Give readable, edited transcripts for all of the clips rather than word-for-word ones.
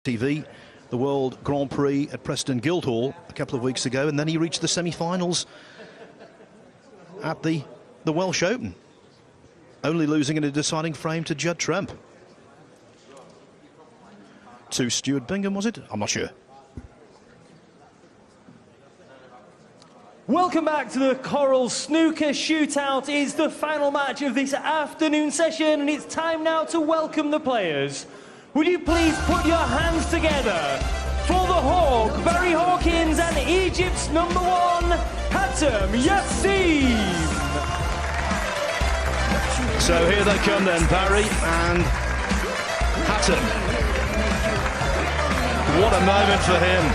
TV, the World Grand Prix at Preston Guildhall a couple of weeks ago, and then he reached the semi-finals at the Welsh Open, only losing in a deciding frame to Judd Trump. To Stuart Bingham, was it? I'm not sure. Welcome back to the Coral Snooker Shootout. It's the final match of this afternoon session, and it's time now to welcome the players. Would you please put your hands together for the Hawk, Barry Hawkins, and Egypt's #1, Hatem Yassen. So here they come then, Barry and Hatem. What a moment for him.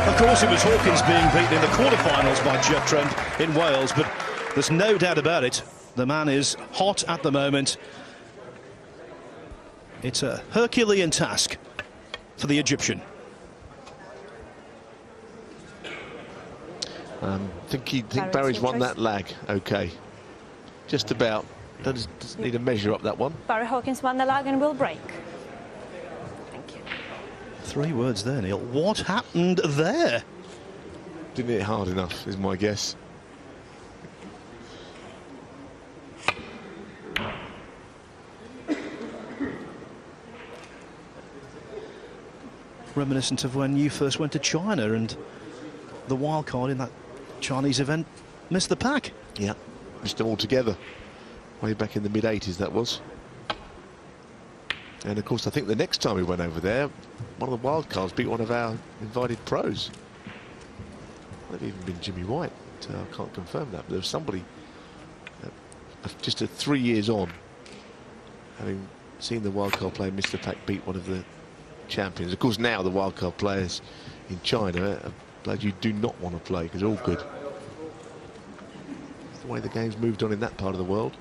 Of course, it was Hawkins being beaten in the quarterfinals by Judd Trump in Wales, but there's no doubt about it. The man is hot at the moment. It's a Herculean task for the Egyptian. I think Barry's won that lag. Okay, just about. Doesn't need to measure up that one. Barry Hawkins won the lag and will break. Thank you. 3 words there, Neil. What happened there? Didn't hit hard enough, is my guess. Reminiscent of when you first went to China and the wild card in that Chinese event missed the pack. Yeah, missed them all together. Way back in the mid-80s, that was. And of course, I think the next time we went over there, one of the wild cards beat one of our invited pros. Might have even been Jimmy White. I can't confirm that, but there was somebody just at 3 years on, having seen the wild card player Mr. Pack beat one of the champions. Of course, now the wild card players in China are players you do not want to play because they're all good. It's the way the game's moved on in that part of the world.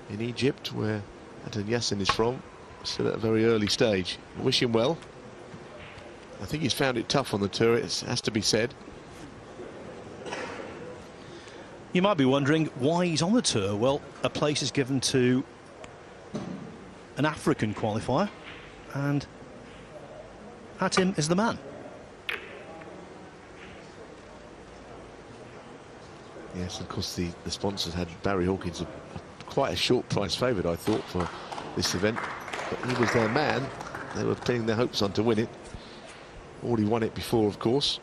In Egypt, where Hatem Yassen is from, still at a very early stage. I wish him well. I think he's found it tough on the tour, it has to be said. You might be wondering why he's on the tour. Well, a place is given to an African qualifier, and Hatem is the man. Yes, of course, the sponsors had Barry Hawkins quite a short price favourite, I thought, for this event. But he was their man. They were pinning their hopes on to win it. Already won it before, of course.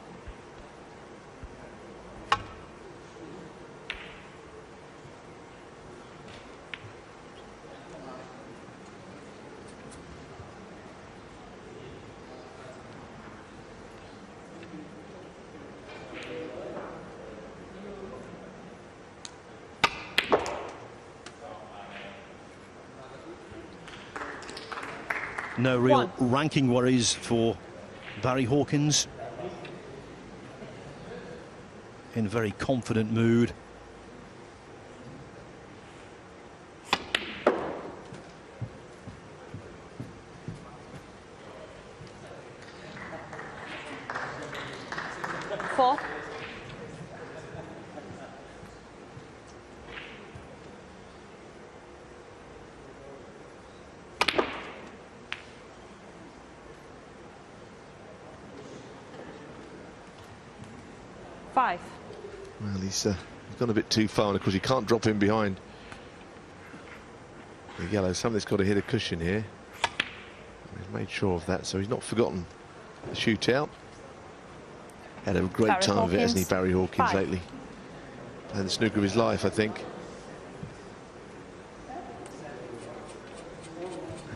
No real ranking worries for Barry Hawkins. In very confident mood. Four. Five. Well, he's gone a bit too far, and of course he can't drop in behind the yellow. Somebody's got to hit a cushion here. He's made sure of that, so he's not forgotten the shootout. Had a great Barry time of it, hasn't he, Barry Hawkins, 5. lately? Playing the snooker of his life, I think. And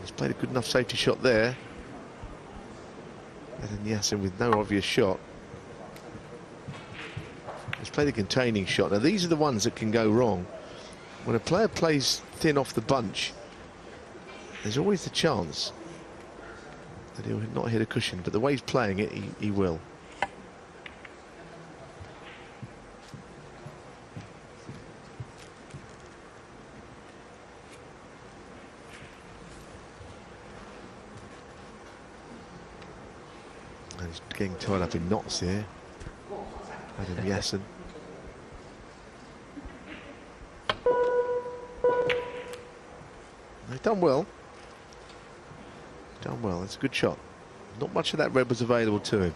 he's played a good enough safety shot there. Hatem Yassen with no obvious shot. He's played a containing shot. Now, these are the ones that can go wrong. When a player plays thin off the bunch, there's always the chance that he'll not hit a cushion. But the way he's playing it, he will. And he's getting tied up in knots here. Hatem Yassen. They've done well. Done well. It's a good shot. Not much of that red was available to him.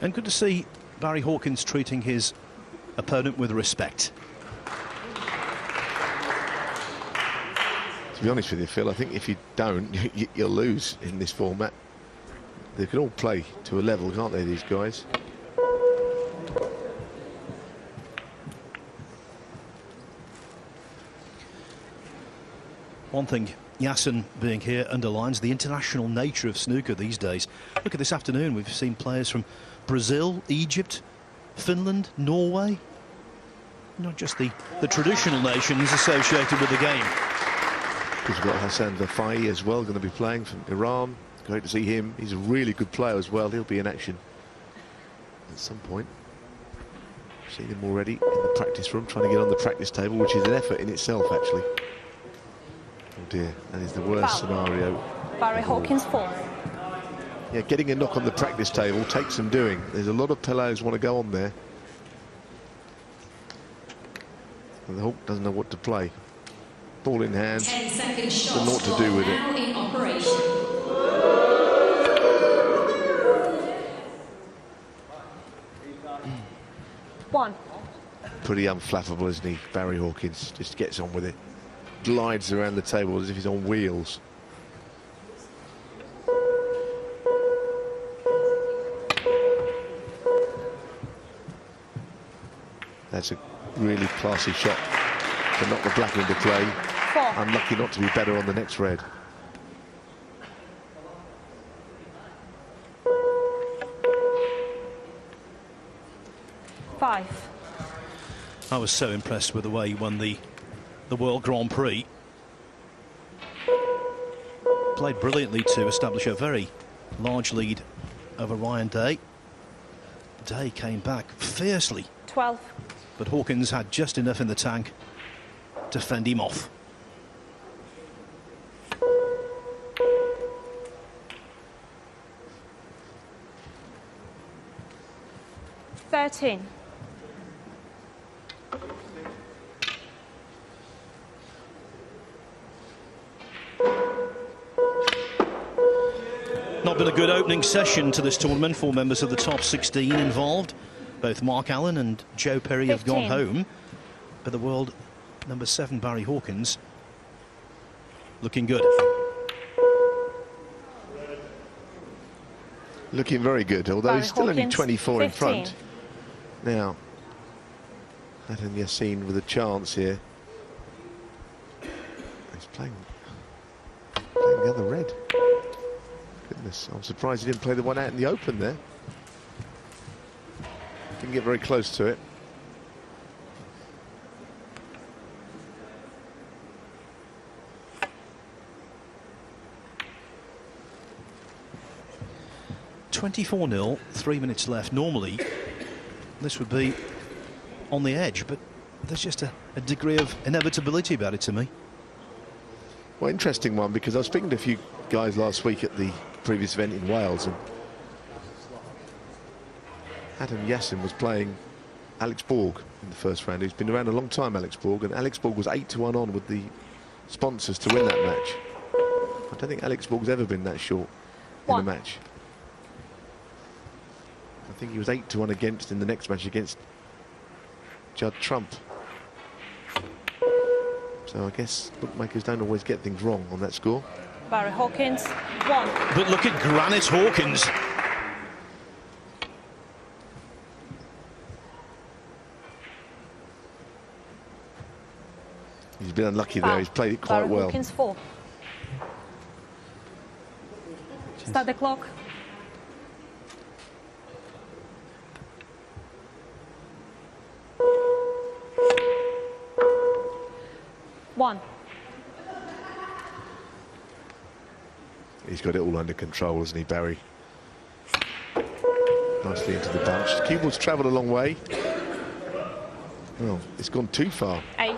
And good to see Barry Hawkins treating his opponent with respect. To be honest with you, Phil, I think if you don't, you'll lose in this format. They can all play to a level, can't they, these guys? One thing Yassen being here underlines the international nature of snooker these days. Look at this afternoon, we've seen players from Brazil, Egypt, Finland, Norway. Not just the traditional nations associated with the game. We've got Hatem Yassen as well, going to be playing from Iran. Great to see him. He's a really good player as well. He'll be in action at some point. Seen him already in the practice room, trying to get on the practice table, which is an effort in itself, actually. Oh dear, that is the worst scenario. Barry Hawkins 4. Yeah, getting a knock on the practice table takes some doing. There's a lot of players want to go on there. And the Hawk doesn't know what to play. Ball in hand, doesn't know what to do with it. One. Pretty unflappable, isn't he, Barry Hawkins? Just gets on with it. Glides around the table as if he's on wheels. That's a really classy shot to knock the black into play. 4. Unlucky not to be better on the next red. I was so impressed with the way he won the World Grand Prix. Played brilliantly to establish a very large lead over Ryan Day. Day came back fiercely. 12. But Hawkins had just enough in the tank to fend him off. $13. Not been a good opening session to this tournament for members of the top 16 involved. Both Mark Allen and Joe Perry have gone home. But the world number 7, Barry Hawkins, looking good. Looking very good, although Barry he's still only Hawkins, 24 in 15. front. Now, Hatem Yassen with a chance here. He's playing the other red. Goodness, I'm surprised he didn't play the one out in the open there. Didn't get very close to it. $24-0, 3 minutes left. Normally, this would be on the edge, but there's just a degree of inevitability about it to me. Well, interesting one, because I was speaking to a few guys last week at the previous event in Wales, and Hatem Yassen was playing Alex Borg in the first round. He's been around a long time, Alex Borg, and Alex Borg was 8-1 on with the sponsors to win that match. I don't think Alex Borg's ever been that short in a match. I think he was 8-1 against in the next match against Judd Trump. So I guess bookmakers don't always get things wrong on that score. Barry Hawkins 1. But look at Granite Hawkins. He's been unlucky there. He's played it quite Barry well. Hawkins 4. Start the clock. One. He's got it all under control, hasn't he, Barry? Nicely into the bunch. The cue ball's travelled a long way. Oh, it's gone too far. 8.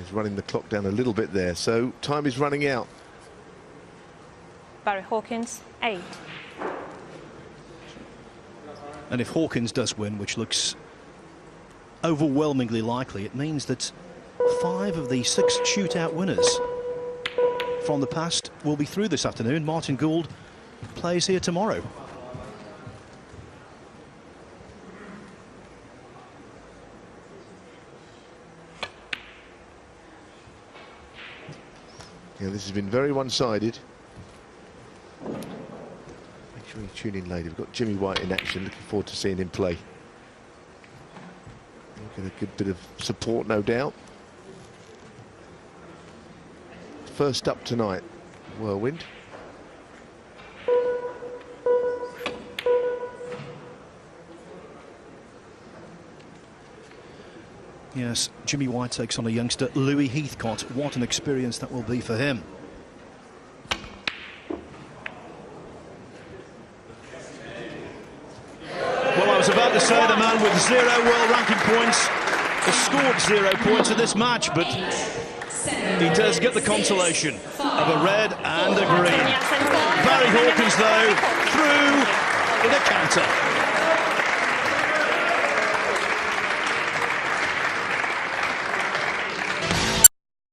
He's running the clock down a little bit there, so time is running out. Barry Hawkins, 8. And if Hawkins does win, which looks overwhelmingly likely, it means that 5 of the 6 shootout winners from the past will be through this afternoon. Martin Gould plays here tomorrow. Yeah, this has been very one-sided. Make sure you tune in later. We've got Jimmy White in action. Looking forward to seeing him play. We'll get a good bit of support, no doubt. First up tonight, Whirlwind. Yes, Jimmy White takes on a youngster, Louis Heathcott. What an experience that will be for him. Well, I was about to say the man with 0 world ranking points has scored 0 points in this match, but he does get the consolation of a red and a green. Barry Hawkins, though, through in a canter.